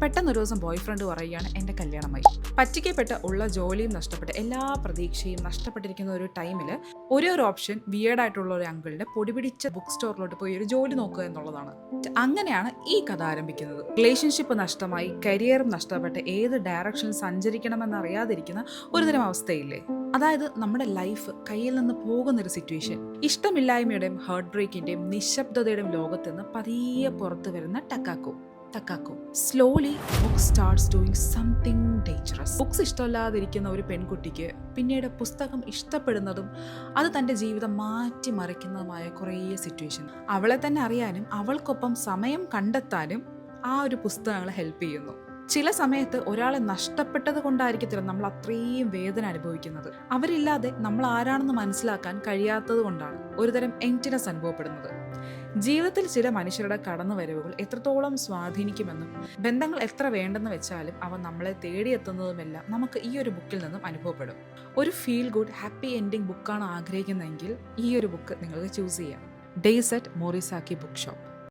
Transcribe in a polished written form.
പെട്ടെന്നൊരു ദിവസം boy friend പറയുകയാണ് എൻ്റെ കല്യാണമായി. പറ്റിക്കപ്പെട്ട് ഉള്ള ജോലിയും നഷ്ടപ്പെട്ട് എല്ലാ പ്രതീക്ഷയും നഷ്ടപ്പെട്ടിരിക്കുന്ന ഒരു ടൈമിൽ ഒരേ ഒരു ഓപ്ഷൻ വിയേർഡായിട്ടുള്ള ഒരു അങ്കിളിൻ്റെ പൊടിപിടിച്ച ബുക്ക് സ്റ്റോറിലോട്ട് പോയി ഒരു ജോലി നോക്കുക എന്നുള്ളതാണ്. അങ്ങനെയാണ് ഈ കഥ ആരംഭിക്കുന്നത്. റിലേഷൻഷിപ്പ് നഷ്ടമായി, കരിയറും നഷ്ടപ്പെട്ട് ഏത് ഡയറക്ഷനിൽ സഞ്ചരിക്കണമെന്ന് അറിയാതിരിക്കുന്ന ഒരുതരം അവസ്ഥയില്ലേ? അതായത് നമ്മുടെ ലൈഫ് കയ്യിൽ നിന്ന് പോകുന്നൊരു സിറ്റുവേഷൻ. ഇഷ്ടമില്ലായ്മയുടെയും ഹാർട്ട് ബ്രേക്കിന്റെയും നിശബ്ദതയുടെയും ലോകത്ത് നിന്ന് പതിയെ പുറത്തു വരുന്ന Takako. Slowly book starts doing something dangerous. Books ഇഷ്ടമല്ലാതിരിക്കുന്ന ഒരു പെൺകുട്ടിക്ക് പിന്നീട് പുസ്തകം ഇഷ്ടപ്പെടുന്നതും അത് തൻ്റെ ജീവിതം മാറ്റിമറിക്കുന്നതുമായ കുറേ സിറ്റുവേഷൻ. അവളെ തന്നെ അറിയാനും അവൾക്കൊപ്പം സമയം കണ്ടെത്താനും ആ ഒരു പുസ്തകങ്ങൾ ഹെൽപ്പ് ചെയ്യുന്നു. ചില സമയത്ത് ഒരാളെ നഷ്ടപ്പെട്ടത് കൊണ്ടായിരിക്കത്തില്ല നമ്മൾ അത്രയും വേദന അനുഭവിക്കുന്നത്. അവരില്ലാതെ നമ്മൾ ആരാണെന്ന് മനസ്സിലാക്കാൻ കഴിയാത്തത് കൊണ്ടാണ് ഒരുതരം എംപ്റ്റിനെസ് അനുഭവപ്പെടുന്നത്. ജീവിതത്തിൽ ചില മനുഷ്യരുടെ കടന്നുവരവുകൾ എത്രത്തോളം സ്വാധീനിക്കുമെന്നും ബന്ധങ്ങൾ എത്ര വേണ്ടെന്ന് വെച്ചാലും അവ നമ്മളെ തേടിയെത്തുന്നതുമെല്ലാം നമുക്ക് ഈ ഒരു ബുക്കിൽ നിന്നും അനുഭവപ്പെടും. ഒരു ഫീൽ ഗുഡ് ഹാപ്പി എൻഡിങ് ബുക്കാണ് ആഗ്രഹിക്കുന്നതെങ്കിൽ ഈ ഒരു ബുക്ക് നിങ്ങൾക്ക് ചൂസ് ചെയ്യാം. Days at Morisaki book shop.